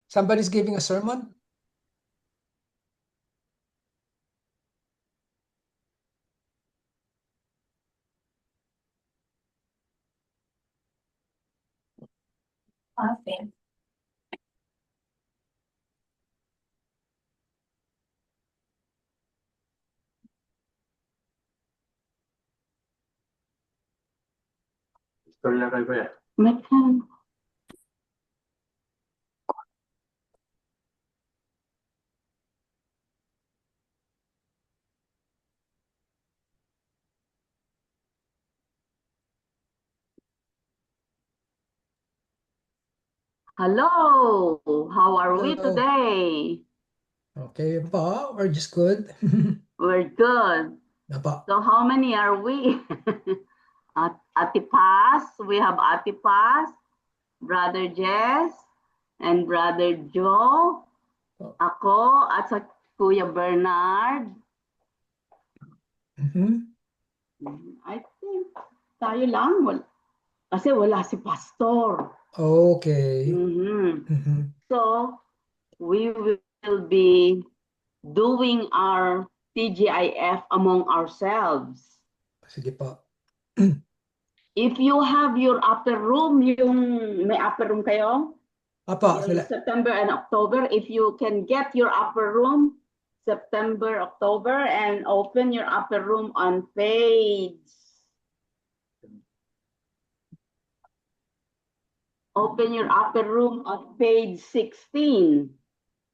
Somebody's giving a sermon? Okay. Istorya kayo ya. Hello, how are we Hello. today? Okay po, we're just good. We're good. Apo. So how many are we? Ate Paz, we have Ate Paz, Brother Jess, and Brother Joe. Ako, at sa Kuya Bernard. I think tayo lang. Kasi wala si Pastor. Okay. So, we will be doing our TGIF among ourselves. Sige po. If you have your upper room, may upper room kayo? Apo, Yung September and October, if you can get your upper room, September, October, and open your upper room on page. Open your upper room on page 16,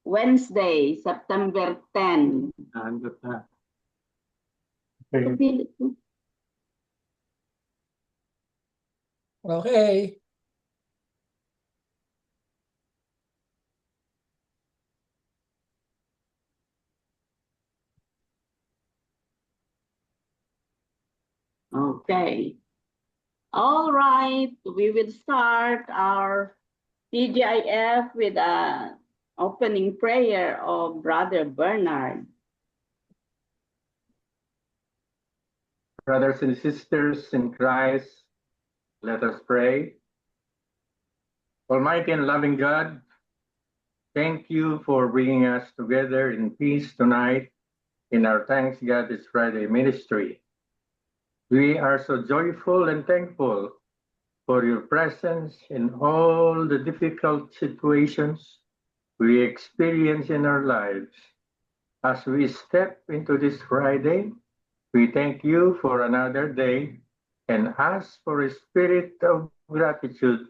Wednesday, September 10. Andot na. Okay. Okay. All right, we will start our TGIF with an opening prayer of Brother Bernard. Brothers and sisters in Christ, let us pray. Almighty and loving God, thank you for bringing us together in peace tonight in our Thanks God It's Friday ministry. We are so joyful and thankful for your presence in all the difficult situations we experience in our lives. As we step into this Friday, we thank you for another day and ask for a spirit of gratitude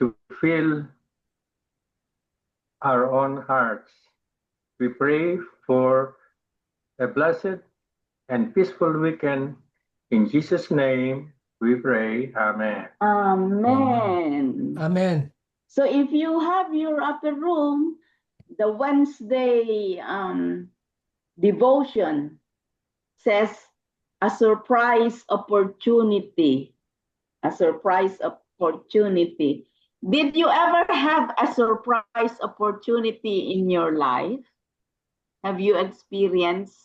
to fill our own hearts. We pray for a blessed and peaceful weekend. In Jesus' name, we pray. Amen. Amen. Amen. So if you have your upper room, the Wednesday devotion says a surprise opportunity. A surprise opportunity. Did you ever have a surprise opportunity in your life? Have you experienced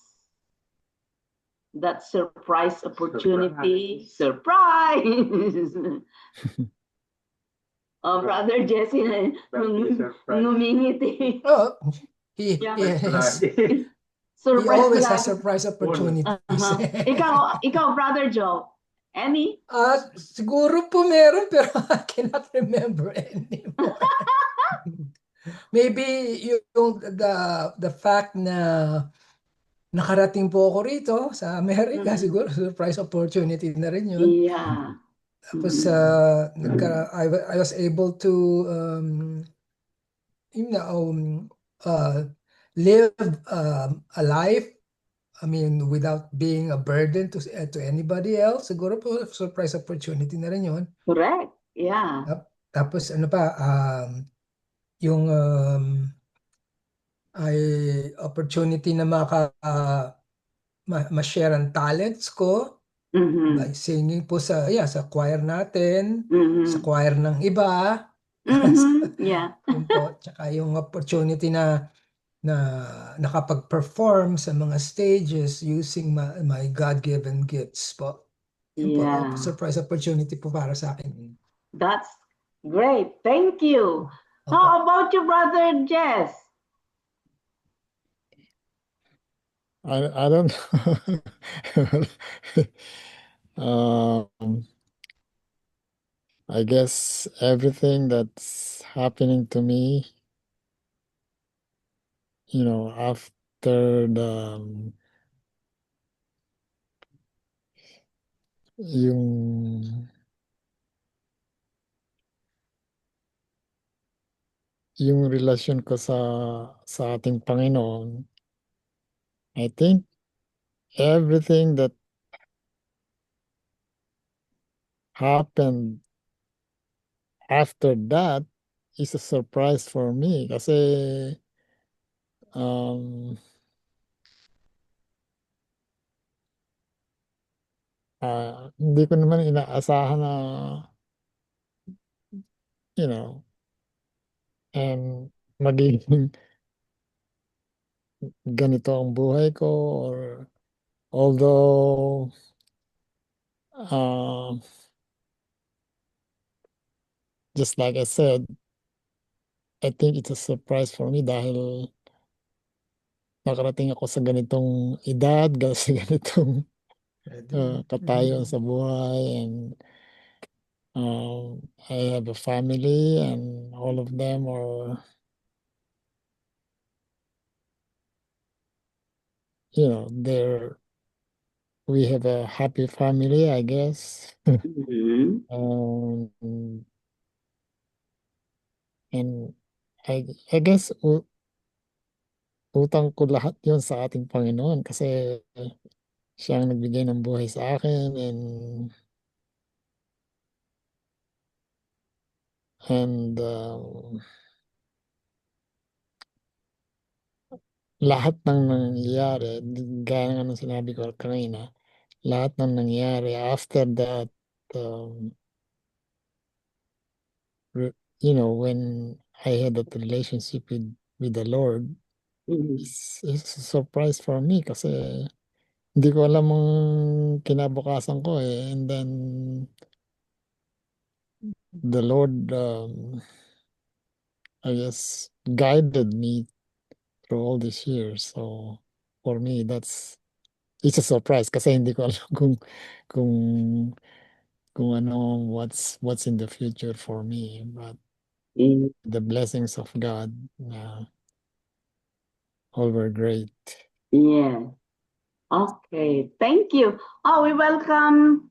that surprise opportunity? Surprise! Oh, Brother Jesse, ngumingiti. Oh, he Surprise always has lang. surprise opportunities. Ikaw, Brother Joe, any? Siguro po meron, pero I cannot remember anymore. Maybe yung the fact na nakarating po ako rito sa Amerika, siguro surprise opportunity na rin yun. Yeah. Tapos I was able to live a life, I mean, without being a burden to anybody else. Siguro po surprise opportunity na rin yun. Correct. Yeah. Tapos ano pa, yung ay opportunity na ma-share ang talents ko by singing po sa choir natin, sa choir ng iba. Yeah. Yun po. Tsaka yung opportunity na nakapag-perform sa mga stages using my God-given gifts po. Yun po, surprise opportunity po para sa akin. That's great. Thank you. How about you, Brother Jess? I don't know. I guess everything that's happening to me, after yung relasyon ko sa ating Panginoon, I think everything that happened after that is a surprise for me kasi um, hindi ko naman inaasahan na you know and magiging ganito ang buhay ko, or although just like I said, I think it's a surprise for me dahil nakarating ako sa ganitong edad, sa ganitong katayon sa buhay, and I have a family, and all of them are, we have a happy family, I guess. Mhm. And I guess utang ko lahat yon sa ating Panginoon kasi siya ang nagbigay ng buhay sa akin, and lahat ng nangyayari, gaya ng anong sinabi ko kanina, lahat ng nangyayari after that, when I had that relationship with the Lord, Mhm. it's a surprise for me kasi hindi ko alam ang kinabukasan ko and then the Lord, I guess, guided me through all these years. So for me, it's a surprise kasi hindi ko alam kung kung ano what's in the future for me, but Mm. the blessings of God, all were great. Yeah. Okay. Thank you. Oh, we welcome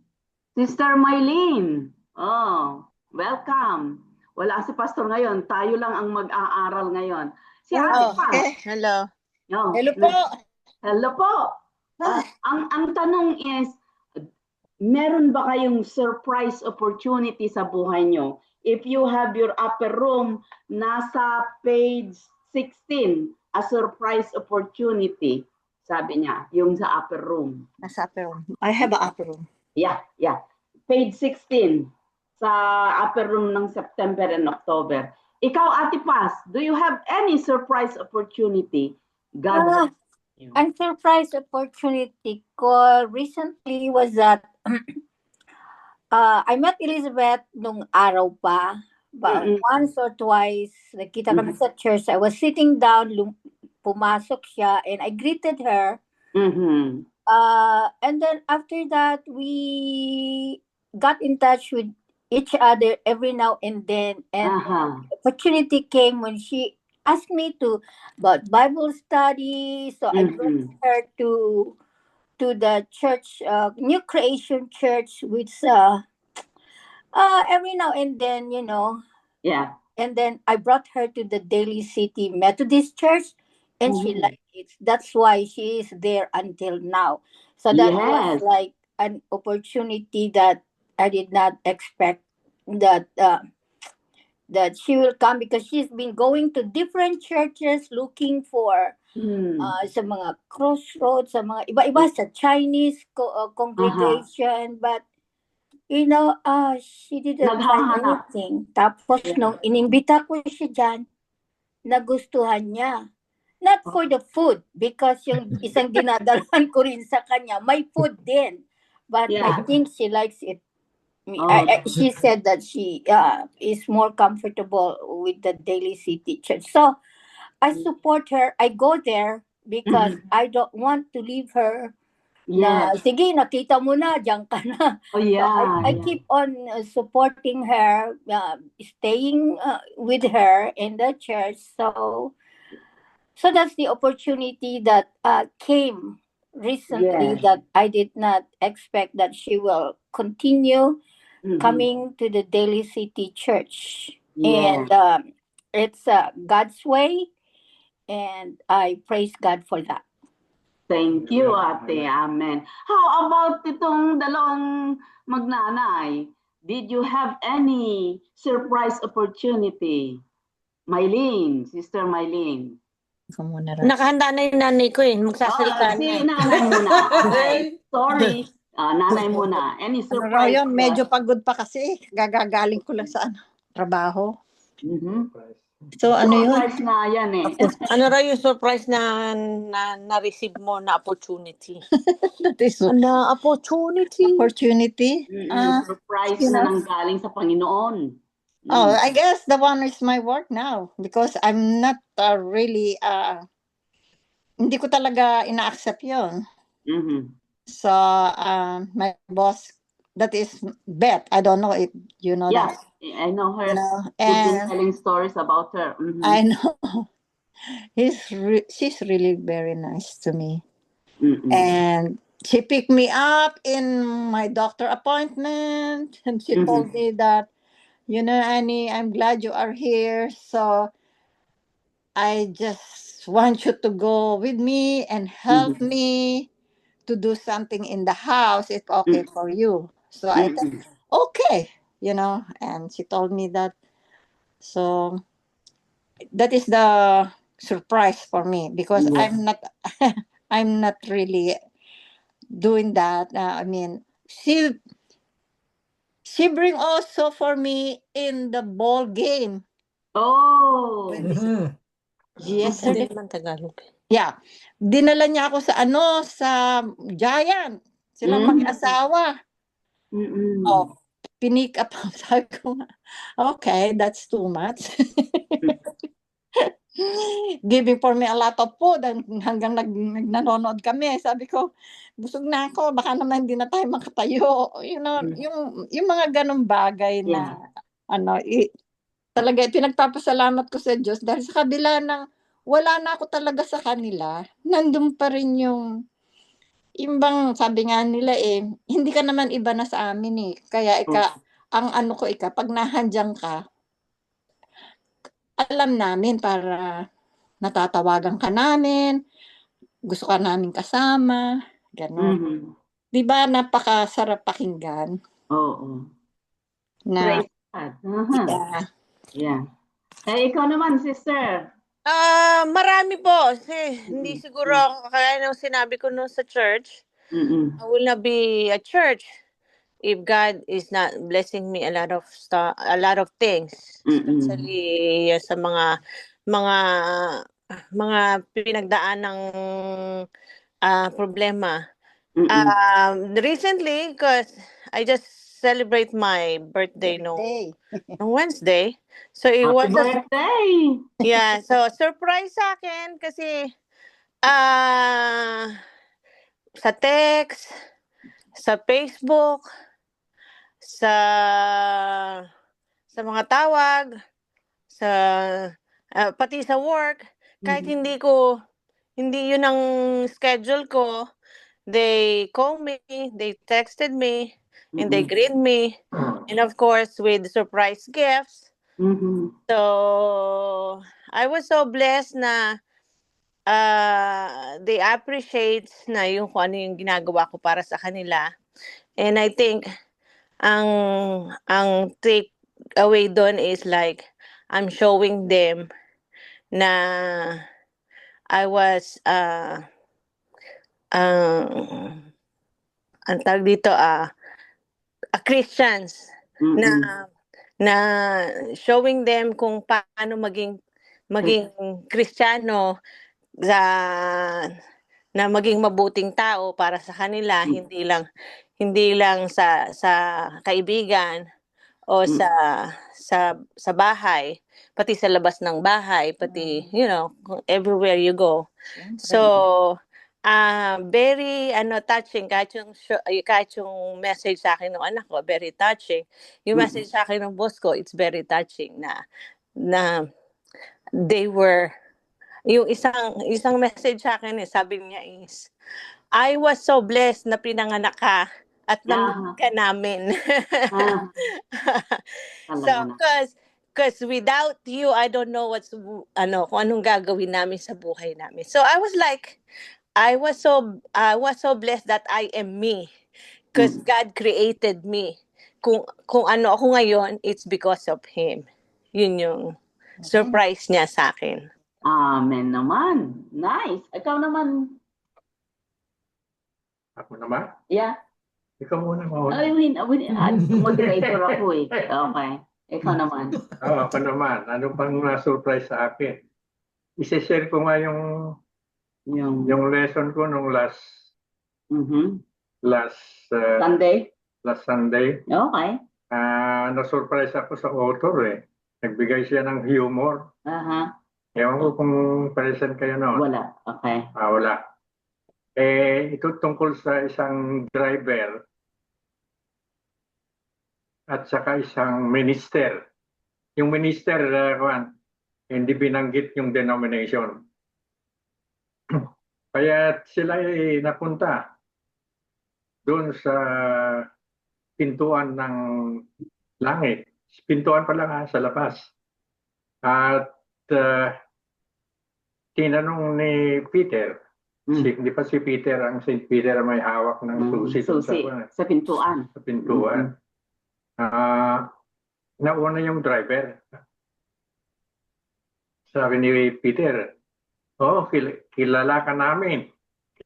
Sister Mylene. Oh, welcome. Wala si Pastor ngayon. Tayo lang ang mag-aaral ngayon. Si Ate Paz. Okay, hello. Oh, Hello po. Hello po. Ang tanong is, meron ba kayong surprise opportunity sa buhay nyo? If you have your upper room, nasa page 16, a surprise opportunity, sabi niya, yung sa upper room. Nasa upper room. I have an upper room. Yeah. Page 16, sa upper room ng September and October. Ikaw, Ate Paz, do you have any surprise opportunity? God has you. Ang surprise opportunity ko recently was that I met Elizabeth nung araw pa. But once or twice, nakita kami sa church. I was sitting down, pumasok siya, and I greeted her. Mhm. And then after that, we got in touch with each other every now and then. And opportunity came when she asked me about Bible study. So I brought her to the church, New Creation Church, which every now and then, Yeah. And then I brought her to the Daly City Methodist Church, and she liked it. That's why she is there until now. So that was like an opportunity that I did not expect that she will come, because she's been going to different churches looking for sa mga crossroads, sa mga iba-iba sa Chinese congregation, but she didn't find anything. Tapos nung inimbita ko siya dyan, nagustuhan niya. Not for the food, because yung isang dinadalhan ko rin sa kanya, may food din. But I think she likes it She said that she is more comfortable with the Daily City Church. So I support her. I go there because I don't want to leave her. Na, Yes. sige, nakita mo na, diyan ka na. Oh, So yeah. I keep on supporting her, staying with her in the church. So that's the opportunity that came recently Yes. that I did not expect that she will continue Mhm. coming to the Daily City Church. Yes. And it's God's way, and I praise God for that. Thank you, Ate. Amen. How about itong dalawang magnanay? Did you have any surprise opportunity? Mylene, Sister Mylene. Ikaw muna, Ras. Nakahanda na yung nanay ko eh. Magsasalita Si na. nanay muna. Okay. Sorry. Nanay muna. Any Ano raw surprise? yun? Medyo pagod pa kasi. Gagagaling ko lang sa trabaho. Mhm. So ano yun? Surprise na yan eh. Ano raw yung surprise na na-receive mo na opportunity? That is Na opportunity? opportunity. Surprise you na know. nanggaling sa Panginoon. Oh, I guess the one is my work now because I'm not really hindi ko talaga ina-accept yun. Mhm. So my boss, that is Beth. I don't know if you know Yes, that. I know her. You know, You've been and telling stories about her. Mhm. I know she's really very nice to me. Mhm. And she picked me up in my doctor appointment, and she told me that, Annie, I'm glad you are here. So I just want you to go with me and help me to do something in the house. It's okay for you. So I thought, okay, and she told me that. So that is the surprise for me because Yes. I'm not really doing that. I mean, she bring also for me in the ball game. Oh. Mhm. Hindi Yesterday. naman Tagalog. Yeah. Dinala niya ako sa Giant. Silang mag-asawa. Mm-mm. Oh, pinick up. Sabi ko, okay, that's too much. Giving for me a lot of food hanggang nanonood kami. Sabi ko, busog na ako, baka naman hindi na tayo makatayo. Yung mga ganong bagay na talaga pinagpapasalamat ko sa Diyos dahil sa kabila ng wala na ako talaga sa kanila, nandun pa rin yung bang sabi nga nila hindi ka naman iba na sa amin Kaya ang ano ko pag nahandyan ka, alam namin para natatawagan ka namin, gusto ka namin kasama, gano'n. Di ba napakasarap pakinggan? Oo. Na, Praise God. Yeah. Ikaw naman, sister. Marami po. Hindi siguro kaya nung sinabi ko nung sa church, I will not be a church if God is not blessing me a lot of things, especially sa mga pinagdaan ng problema. Recently, because I just celebrate my birthday no Wednesday, so it was birthday. Yeah, so surprise sa akin kasi sa text, sa Facebook, sa mga tawag, sa pati sa work, kahit hindi yun ang schedule ko, they call me, they texted me, and they greet me, and of course with surprise gifts. So I was so blessed na they appreciate na yung kung ano yung ginagawa ko para sa kanila. And I think ang take away doon is like I'm showing them na I was ang tawag dito a Christians na showing them kung paano maging Kristiyano na maging mabuting tao para sa kanila, hindi hindi lang sa kaibigan o sa bahay, pati sa labas ng bahay, pati everywhere you go. So very touching kahit yung message sa akin ng anak ko, very touching. Yung message sa akin ng boss ko, it's very touching na they were yung isang message sa akin sabi niya is, I was so blessed na pinanganak ka at na-meet ka namin. So, because without you, I don't know kung anong gagawin namin sa buhay namin. So I was like, I was so blessed that I am me. Because God created me. Kung ano ako ngayon, it's because of Him. Yun yung surprise niya sa akin. Amen naman. Nice. Ikaw naman. Ako naman? Yeah. Ikaw muna mauna. Moderator ako eh. Okay. Ikaw naman. Ako naman. Ano pang na-surprise sa akin? I-share ko nga yung lesson ko nung last Sunday? Last Sunday. Okay. Na-surprise ako sa author eh. Nagbigay siya ng humor. Ewan ko kung present kayo noon. Wala. Okay. Wala. Ito tungkol sa isang driver at saka isang minister. Yung minister, hindi binanggit yung denomination. Kaya sila ay napunta doon sa pintuan ng langit. Pintuan pa lang sa labas. At tinanong ni Peter, di pa si Peter, ang St. Peter may hawak ng susi. Sa pintuan. Sa pintuan. Nauna yung driver. Sabi ni Peter, kilala ka namin.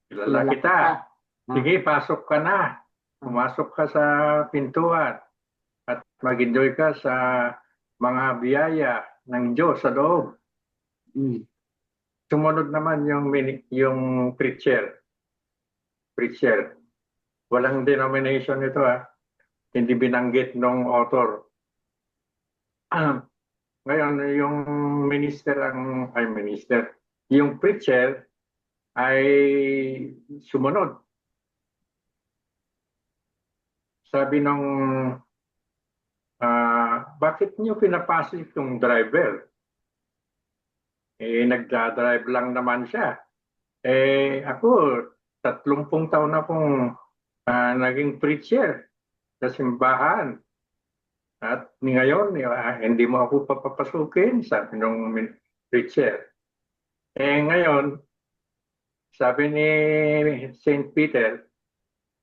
Kilala kita. Sige, pasok ka na. Pumasok ka sa pintuan at mag-enjoy ka sa mga biyaya ng Diyos sa loob. Sumunod naman yung preacher. Walang denomination ito Hindi binanggit ng author. Ngayon, yung yung preacher ay sumunod. Sabi nung, bakit niyo pinapasok yung driver? Nagdadrive lang naman siya. Ako, 30 taon na akong naging preacher sa simbahan. At ngayon, hindi mo ako papapasukin, sabi nung preacher. Ngayon, sabi ni St. Peter,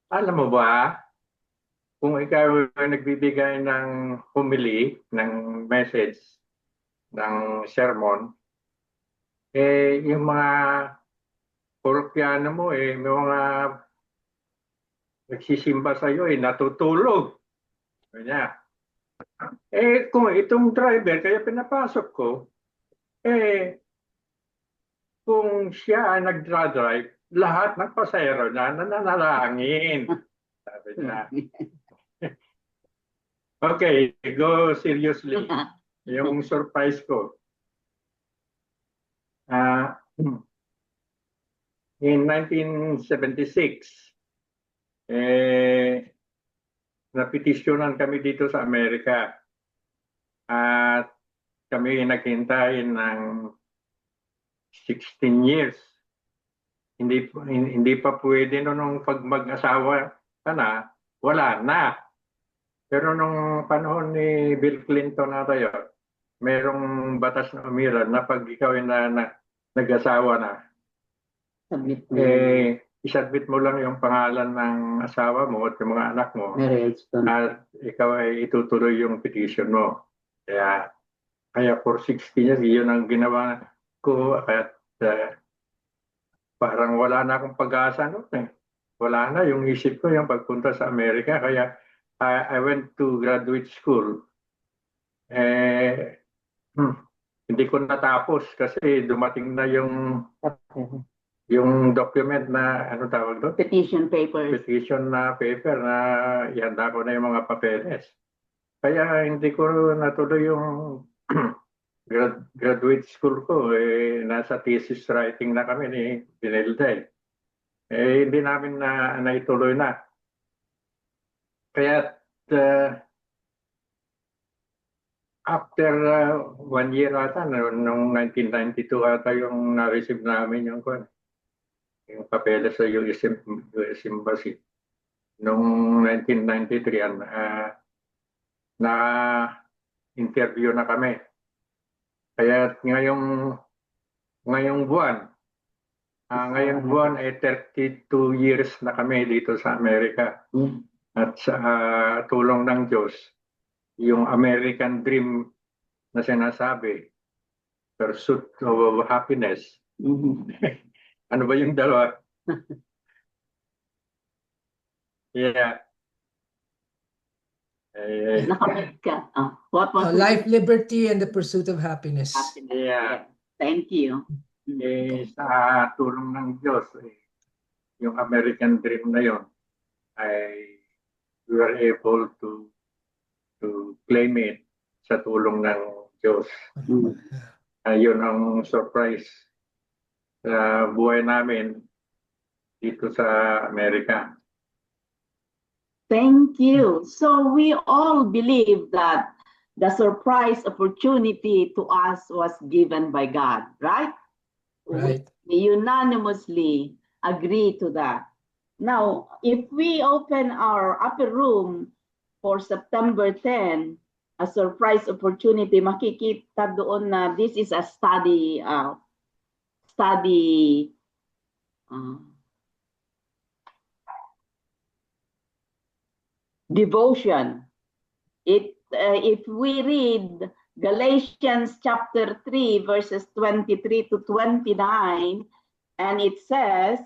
alam mo ba, kung ikaw nagbibigay ng homily, ng message, ng sermon, yung mga parokyano mo, may mga nagsisimba sa iyo, natutulog. Kanya. Kung itong driver, kaya pinapasok ko, kung siya ay nag-drive, lahat ng pasahero na nananalangin. Sabi niya. Okay, go seriously. Yung surprise ko. In 1976, napetisyonan kami dito sa Amerika. At kami naghintay ng 16 years. Hindi pa pwede nung pag mag-asawa ka na, wala na. Pero nung panahon ni Bill Clinton na tayo, merong batas na umiral na pag ikaw na nag-asawa na, isubmit mo lang yung pangalan ng asawa mo at yung mga anak mo at ikaw ay itutuloy yung petition mo. Kaya for 16 years, yun ang ginawa ko at parang wala na akong pag-asa noon. Wala na yung isip ko yung pagpunta sa Amerika. Kaya I went to graduate school. Hindi ko natapos kasi dumating na yung yung document na, ano tawag doon? Petition papers. Petition na paper na ihanda ko na yung mga papeles. Kaya hindi ko natuloy yung graduate school ko. Nasa thesis writing na kami ni Binilda. Hindi namin na naituloy na. Kaya after 1 year ata, noong 1992 ata yung na-receive namin yung papeles sa US Embassy. Noong 1993, na-interview na kami. Kaya ngayong buwan ay 32 years na kami dito sa Amerika. At sa tulong ng Diyos, yung American dream na sinasabi, pursuit of happiness. Ano ba yung dalawa? Yeah. Nakamit ka. What was Life, liberty, and the pursuit of happiness. happiness? Yeah. Thank you. Sa tulong ng Diyos, yung American dream na yon ay we were able to claim it sa tulong ng Diyos. Yun ang surprise sa buhay namin dito sa Amerika. Thank you. So we all believe that the surprise opportunity to us was given by God, right? Right. We unanimously agree to that. Now, if we open our upper room for September 10, a surprise opportunity, makikita doon na this is a study devotion. If we read Galatians chapter 3, verses 23 to 29, and it says,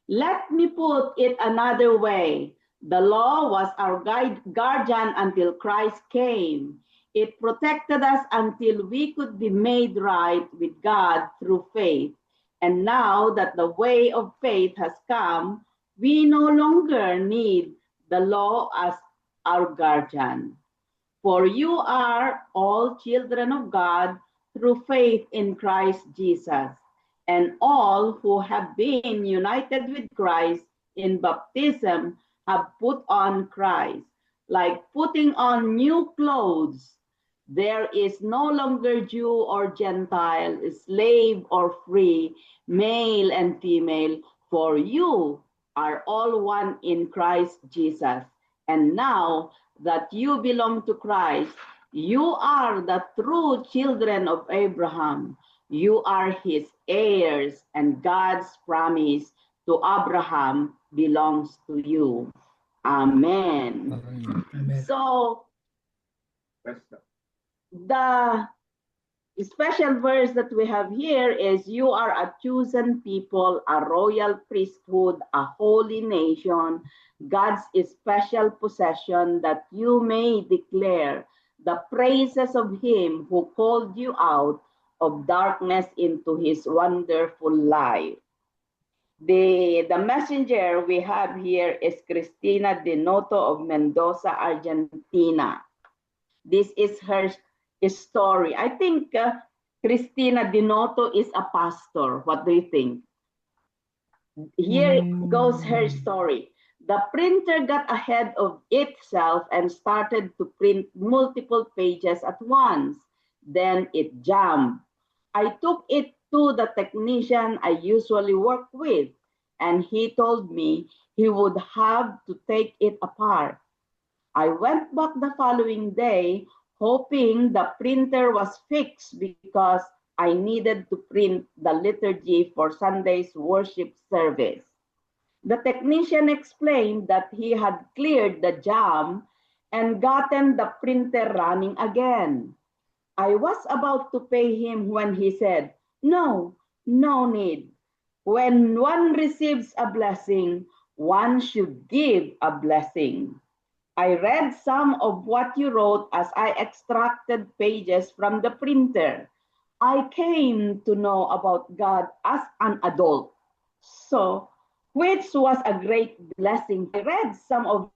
let me put it another way. The law was our guardian until Christ came. It protected us until we could be made right with God through faith. And now that the way of faith has come, we no longer need the law as our guardian. For you are all children of God through faith in Christ Jesus. And all who have been united with Christ in baptism have put on Christ, like putting on new clothes. There is no longer Jew or Gentile, slave or free, male and female, for you are all one in Christ Jesus. And now that you belong to Christ, you are the true children of Abraham. You are his heirs, and God's promise to Abraham belongs to you. Amen. Amen. So, the special verse that we have here is, you are a chosen people, a royal priesthood, a holy nation, God's special possession, that you may declare the praises of him who called you out of darkness into his wonderful light. The messenger we have here is Cristina Denoto of Mendoza, Argentina. This is her story. I think Cristina Denoto is a pastor. What do you think? Here goes her story. The printer got ahead of itself and started to print multiple pages at once. Then it jammed. I took it to the technician I usually work with, and he told me he would have to take it apart. I went back the following day, hoping the printer was fixed because I needed to print the liturgy for Sunday's worship service. The technician explained that he had cleared the jam and gotten the printer running again. I was about to pay him when he said, "No, no need. When one receives a blessing, one should give a blessing." I read some of what you wrote as I extracted pages from the printer. I came to know about God as an adult. So, which was a great blessing. I read some of